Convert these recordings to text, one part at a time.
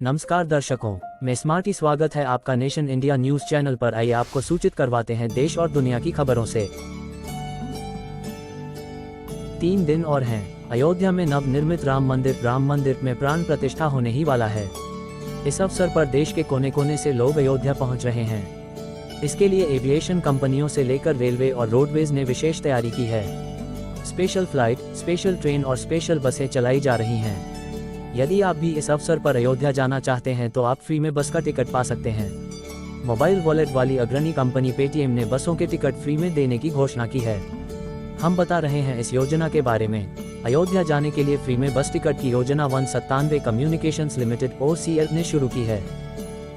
नमस्कार दर्शकों, मैं स्मार्टी स्वागत है आपका नेशन इंडिया न्यूज चैनल पर। आइए आपको सूचित करवाते हैं देश और दुनिया की खबरों से। 3 दिन और हैं। अयोध्या में नवनिर्मित राम मंदिर में प्राण प्रतिष्ठा होने ही वाला है। इस अवसर पर देश के कोने कोने से लोग अयोध्या पहुंच रहे हैं। इसके लिए एविएशन कंपनियों से लेकर रेलवे और रोडवेज ने विशेष तैयारी की है। स्पेशल फ्लाइट, स्पेशल ट्रेन और स्पेशल बसें चलाई जा रही हैं। यदि आप भी इस अवसर पर अयोध्या जाना चाहते हैं तो आप फ्री में बस का टिकट पा सकते हैं। मोबाइल वॉलेट वाली अग्रणी कंपनी पेटीएम ने बसों के टिकट फ्री में देने की घोषणा की है। हम बता रहे हैं इस योजना के बारे में। अयोध्या जाने के लिए फ्री में बस टिकट की योजना 197 कम्युनिकेशंस लिमिटेड OCL ने शुरू की है।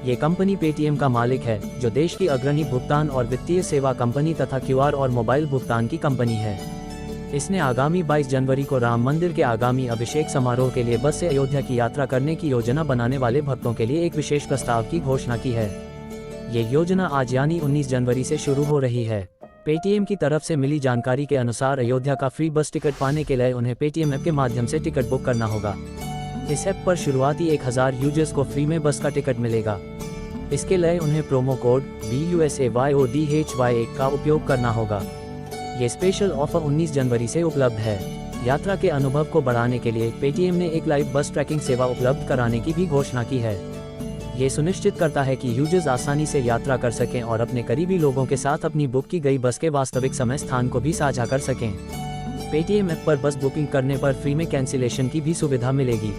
ये कंपनी पेटीएम का मालिक है, जो देश की अग्रणी भुगतान और वित्तीय सेवा कंपनी तथा QR और मोबाइल भुगतान की कंपनी है। इसने आगामी 22 जनवरी को राम मंदिर के आगामी अभिषेक समारोह के लिए बस से अयोध्या की यात्रा करने की योजना बनाने वाले भक्तों के लिए एक विशेष प्रस्ताव की घोषणा की है। ये योजना आज यानी 19 जनवरी से शुरू हो रही है। पेटीएम की तरफ से मिली जानकारी के अनुसार अयोध्या का फ्री बस टिकट पाने के लिए उन्हें पेटीएम ऐप के माध्यम से टिकट बुक करना होगा। इस ऐप पर शुरुआती 1000 यूजर्स को फ्री में बस का टिकट मिलेगा। इसके लिए उन्हें प्रोमो कोड BUSAYODHY1 का उपयोग करना होगा। ये स्पेशल ऑफर 19 जनवरी से उपलब्ध है। यात्रा के अनुभव को बढ़ाने के लिए पेटीएम ने एक लाइव बस ट्रैकिंग सेवा उपलब्ध कराने की भी घोषणा की है। ये सुनिश्चित करता है कि यूजर्स आसानी से यात्रा कर सकें और अपने करीबी लोगों के साथ अपनी बुक की गई बस के वास्तविक समय स्थान को भी साझा कर सकें। पेटीएम ऐप पर बस बुकिंग करने पर फ्री में कैंसिलेशन की भी सुविधा मिलेगी।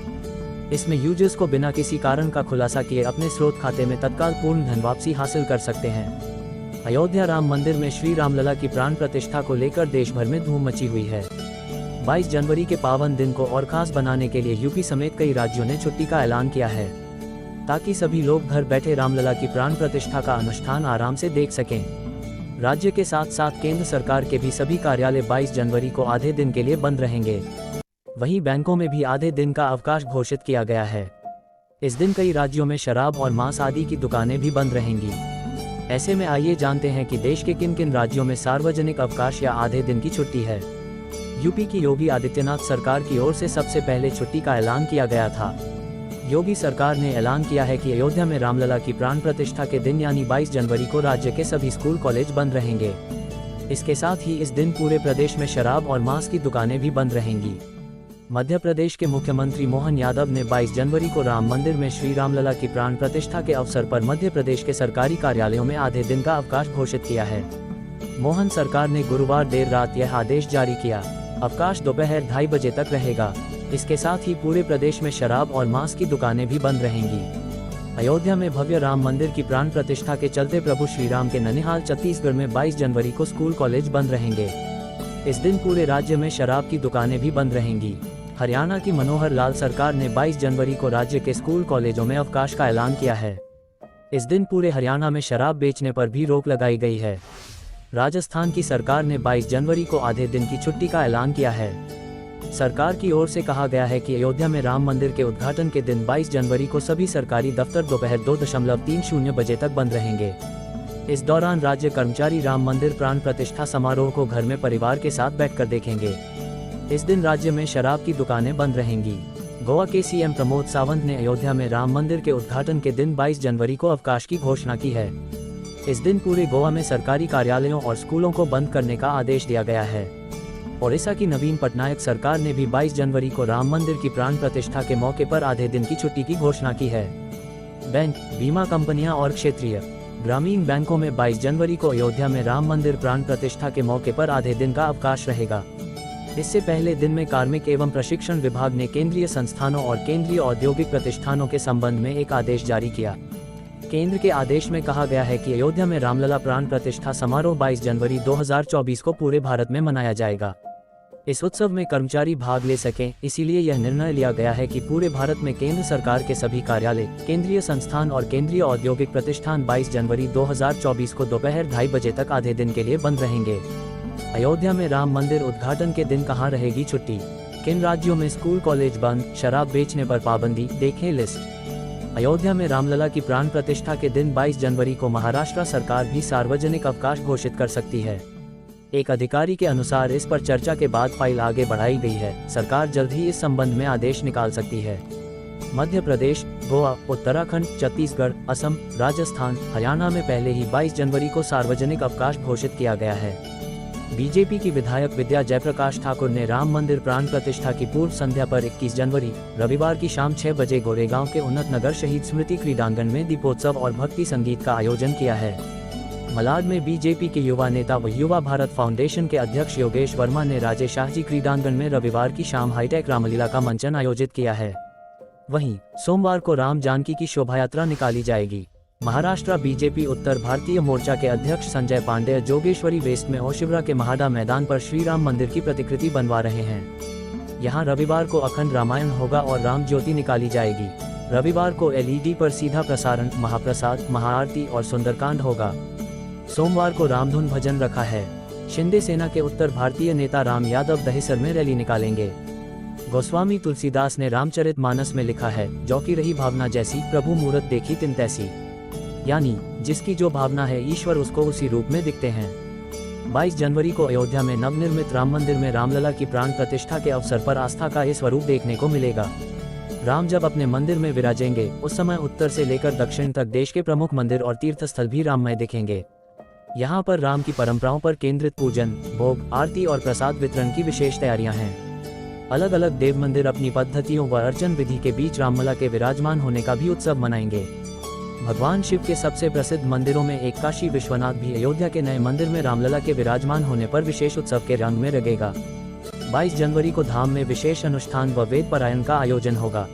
इसमें यूजर्स को बिना किसी कारण का खुलासा किए अपने स्रोत खाते में तत्काल पूर्ण धन वापसी हासिल कर सकते हैं। अयोध्या राम मंदिर में श्री रामलला की प्राण प्रतिष्ठा को लेकर देश भर में धूम मची हुई है। 22 जनवरी के पावन दिन को और खास बनाने के लिए यूपी समेत कई राज्यों ने छुट्टी का ऐलान किया है, ताकि सभी लोग घर बैठे रामलला की प्राण प्रतिष्ठा का अनुष्ठान आराम से देख सकें। राज्य के साथ साथ केंद्र सरकार के भी सभी कार्यालय 22 जनवरी को आधे दिन के लिए बंद रहेंगे। वहीं बैंकों में भी आधे दिन का अवकाश घोषित किया गया है। इस दिन कई राज्यों में शराब और मांस आदि की दुकानें भी बंद रहेंगी। ऐसे में आइए जानते हैं कि देश के किन किन राज्यों में सार्वजनिक अवकाश या आधे दिन की छुट्टी है। यूपी की योगी आदित्यनाथ सरकार की ओर से सबसे पहले छुट्टी का ऐलान किया गया था। योगी सरकार ने ऐलान किया है कि अयोध्या में रामलला की प्राण प्रतिष्ठा के दिन यानी 22 जनवरी को राज्य के सभी स्कूल कॉलेज बंद रहेंगे। इसके साथ ही इस दिन पूरे प्रदेश में शराब और मांस की दुकानें भी बंद रहेंगी। मध्य प्रदेश के मुख्यमंत्री मोहन यादव ने 22 जनवरी को राम मंदिर में श्री रामलला की प्राण प्रतिष्ठा के अवसर पर मध्य प्रदेश के सरकारी कार्यालयों में आधे दिन का अवकाश घोषित किया है। मोहन सरकार ने गुरुवार देर रात यह आदेश जारी किया। अवकाश दोपहर 2:30 बजे तक रहेगा। इसके साथ ही पूरे प्रदेश में शराब और मांस की दुकानें भी बंद रहेंगी। अयोध्या में भव्य राम मंदिर की प्राण प्रतिष्ठा के चलते प्रभु श्री राम के ननिहाल छत्तीसगढ़ में 22 जनवरी को स्कूल कॉलेज बंद रहेंगे। इस दिन पूरे राज्य में शराब की दुकानें भी बंद रहेंगी। हरियाणा की मनोहर लाल सरकार ने 22 जनवरी को राज्य के स्कूल कॉलेजों में अवकाश का ऐलान किया है। इस दिन पूरे हरियाणा में शराब बेचने पर भी रोक लगाई गई है। राजस्थान की सरकार ने 22 जनवरी को आधे दिन की छुट्टी का ऐलान किया है। सरकार की ओर से कहा गया है कि अयोध्या में राम मंदिर के उद्घाटन के दिन 22 जनवरी को सभी सरकारी दफ्तर दोपहर 2:30 बजे तक बंद रहेंगे। इस दौरान राज्य कर्मचारी राम मंदिर प्राण प्रतिष्ठा समारोह को घर में परिवार के साथ बैठकर देखेंगे। इस दिन राज्य में शराब की दुकानें बंद रहेंगी। गोवा के CM प्रमोद सावंत ने अयोध्या में राम मंदिर के उद्घाटन के दिन 22 जनवरी को अवकाश की घोषणा की है। इस दिन पूरे गोवा में सरकारी कार्यालयों और स्कूलों को बंद करने का आदेश दिया गया है। ओडिशा की नवीन पटनायक सरकार ने भी 22 जनवरी को राम मंदिर की प्राण प्रतिष्ठा के मौके पर आधे दिन की छुट्टी की घोषणा की है। बैंक, बीमा कंपनियां और क्षेत्रीय ग्रामीण बैंकों में 22 जनवरी को अयोध्या में राम मंदिर प्राण प्रतिष्ठा के मौके पर आधे दिन का अवकाश रहेगा। इससे पहले दिन में कार्मिक एवं प्रशिक्षण विभाग ने केंद्रीय संस्थानों और केंद्रीय औद्योगिक प्रतिष्ठानों के संबंध में एक आदेश जारी किया। केंद्र के आदेश में कहा गया है कि अयोध्या में रामलला प्राण प्रतिष्ठा समारोह 22 जनवरी 2024 को पूरे भारत में मनाया जाएगा। इस उत्सव में कर्मचारी भाग ले सकें, इसीलिए यह निर्णय लिया गया है कि पूरे भारत में केंद्र सरकार के सभी कार्यालय, केंद्रीय संस्थान और केंद्रीय औद्योगिक प्रतिष्ठान 22 जनवरी 2024 को दोपहर 2:30 बजे तक आधे दिन के लिए बंद रहेंगे। अयोध्या में राम मंदिर उद्घाटन के दिन कहाँ रहेगी छुट्टी? किन राज्यों में स्कूल कॉलेज बंद, शराब बेचने पर पाबंदी, देखें लिस्ट। अयोध्या में रामलला की प्राण प्रतिष्ठा के दिन 22 जनवरी को महाराष्ट्र सरकार भी सार्वजनिक अवकाश घोषित कर सकती है। एक अधिकारी के अनुसार इस पर चर्चा के बाद फाइल आगे बढ़ाई गई है। सरकार जल्द ही इस संबंध में आदेश निकाल सकती है। मध्य प्रदेश, गोवा, उत्तराखंड, छत्तीसगढ़, असम, राजस्थान, हरियाणा में पहले ही 22 जनवरी को सार्वजनिक अवकाश घोषित किया गया है। बीजेपी की विधायक विद्या जयप्रकाश ठाकुर ने राम मंदिर प्राण प्रतिष्ठा की पूर्व संध्या पर 21 जनवरी रविवार की शाम 6 बजे गोरेगांव के उन्नत नगर शहीद स्मृति क्रीडांगन में दीपोत्सव और भक्ति संगीत का आयोजन किया है। मलाड में बीजेपी के युवा नेता व युवा भारत फाउंडेशन के अध्यक्ष योगेश वर्मा ने राजे शाहजी क्रीडांगन में रविवार की शाम हाईटेक रामलीला का मंचन आयोजित किया है। वहीं सोमवार को राम जानकी की शोभायात्रा निकाली जाएगी। महाराष्ट्र बीजेपी उत्तर भारतीय मोर्चा के अध्यक्ष संजय पांडेय जोगेश्वरी वेस्ट में ओशिवरा के महाडा मैदान पर श्री राम मंदिर की प्रतिकृति बनवा रहे हैं। यहां रविवार को अखंड रामायण होगा और राम ज्योति निकाली जाएगी। रविवार को एलईडी पर सीधा प्रसारण, महाप्रसाद, महाआरती और सुंदरकांड होगा। सोमवार को रामधुन भजन रखा है। शिंदे सेना के उत्तर भारतीय नेता राम यादव दहिसर में रैली निकालेंगे। गोस्वामी तुलसीदास ने रामचरित मानस में लिखा है, जो की रही भावना जैसी, प्रभु मूरत देखी तिन तैसी। यानी जिसकी जो भावना है ईश्वर उसको उसी रूप में दिखते हैं। 22 जनवरी को अयोध्या में नवनिर्मित राम मंदिर में रामलला की प्राण प्रतिष्ठा के अवसर पर आस्था का ये स्वरूप देखने को मिलेगा। राम जब अपने मंदिर में विराजेंगे उस समय उत्तर से लेकर दक्षिण तक देश के प्रमुख मंदिर और तीर्थस्थल भी राममय दिखेंगे। यहाँ पर राम की परंपराओं पर केंद्रित पूजन, भोग, आरती और प्रसाद वितरण की विशेष तैयारियां हैं। अलग अलग देव मंदिर अपनी पद्धतियों व अर्चन विधि के बीच रामलला के विराजमान होने का भी उत्सव मनाएंगे। भगवान शिव के सबसे प्रसिद्ध मंदिरों में एक काशी विश्वनाथ भी अयोध्या के नए मंदिर में रामलला के विराजमान होने पर विशेष उत्सव के रंग में रंगेगा। 22 जनवरी को धाम में विशेष अनुष्ठान व वेद पारायण का आयोजन होगा।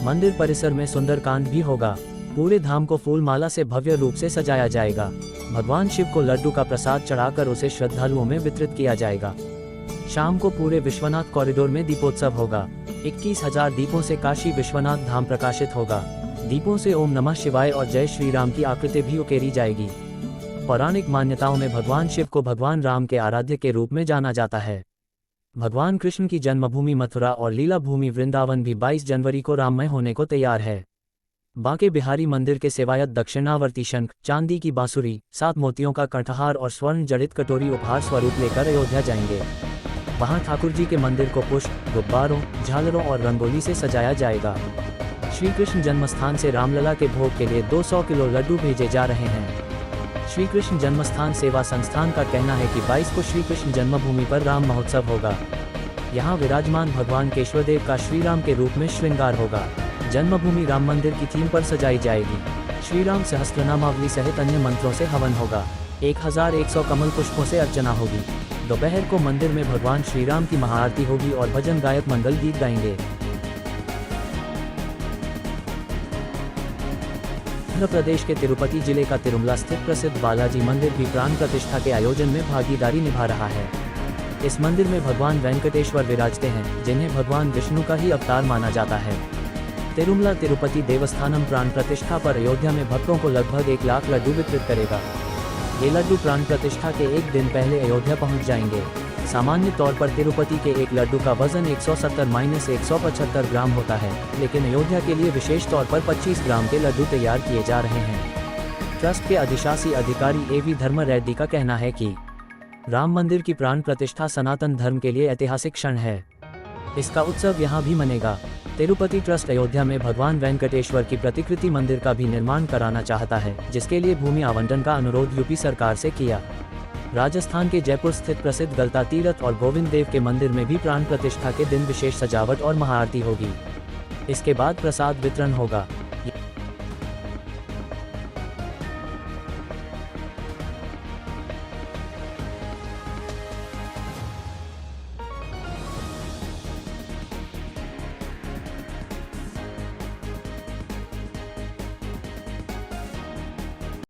मंदिर परिसर में सुंदरकांड भी होगा। पूरे धाम को फूल माला से भव्य रूप से सजाया जाएगा। भगवान शिव को लड्डू का प्रसाद चढ़ाकर उसे श्रद्धालुओं में वितरित किया जाएगा। शाम को पूरे विश्वनाथ कॉरिडोर में दीपोत्सव होगा। 21,000 दीपों से काशी विश्वनाथ धाम प्रकाशित होगा। दीपों से ओम नमः शिवाय और जय श्री राम की आकृति भी उकेरी जाएगी। पौराणिक मान्यताओं में भगवान शिव को भगवान राम के आराध्य के रूप में जाना जाता है। भगवान कृष्ण की जन्मभूमि मथुरा और लीला भूमि वृंदावन भी 22 जनवरी को राममय होने को तैयार है। बांके बिहारी मंदिर के सेवायत दक्षिणावर्ती शंख, चांदी की बांसुरी, 7 मोतियों का कंठहार और स्वर्ण जड़ित कटोरी उपहार स्वरूप लेकर अयोध्या जाएंगे। वहां ठाकुर जी के मंदिर को पुष्प, गुब्बारों, झालरों और रंगोली से सजाया जाएगा। श्री कृष्ण जन्मस्थान से रामलला के भोग के लिए 200 किलो लड्डू भेजे जा रहे हैं। श्री कृष्ण जन्मस्थान सेवा संस्थान का कहना है कि 22 को श्री कृष्ण जन्मभूमि पर राम महोत्सव होगा। यहाँ विराजमान भगवान केशवदेव का श्री राम के रूप में श्रृंगार होगा। जन्मभूमि राम मंदिर की थीम पर सजाई जाएगी। श्री राम सहस्त्रनामावली सहित अन्य मंत्रों से हवन होगा। 1100 कमल पुष्पों से अर्चना होगी। दोपहर को मंदिर में भगवान श्री राम की महाआरती होगी और भजन गायक मंडल गीत गाएंगे। आंध्र प्रदेश के तिरुपति जिले का तिरुमला स्थित प्रसिद्ध बालाजी मंदिर भी प्राण प्रतिष्ठा के आयोजन में भागीदारी निभा रहा है। इस मंदिर में भगवान वेंकटेश्वर विराजते हैं, जिन्हें भगवान विष्णु का ही अवतार माना जाता है। तिरुमला तिरुपति देवस्थानम प्राण प्रतिष्ठा पर अयोध्या में भक्तों को लगभग 1 लाख लड्डू वितरित करेगा। ये लड्डू प्राण प्रतिष्ठा के एक दिन पहले अयोध्या पहुंच जाएंगे। सामान्य तौर पर तिरुपति के एक लड्डू का वजन 170-175 ग्राम होता है, लेकिन अयोध्या के लिए विशेष तौर पर 25 ग्राम के लड्डू तैयार किए जा रहे हैं। ट्रस्ट के अधिशासी अधिकारी एवी धर्म रेड्डी का कहना है कि राम मंदिर की प्राण प्रतिष्ठा सनातन धर्म के लिए ऐतिहासिक क्षण है। इसका उत्सव यहाँ भी मनेगा। तिरुपति ट्रस्ट अयोध्या में भगवान वेंकटेश्वर की प्रतिकृति मंदिर का भी निर्माण कराना चाहता है, जिसके लिए भूमि आवंटन का अनुरोध यूपी सरकार से किया। राजस्थान के जयपुर स्थित प्रसिद्ध गलता तीरथ और गोविंद देव के मंदिर में भी प्राण प्रतिष्ठा के दिन विशेष सजावट और महाआरती होगी। इसके बाद प्रसाद वितरण होगा।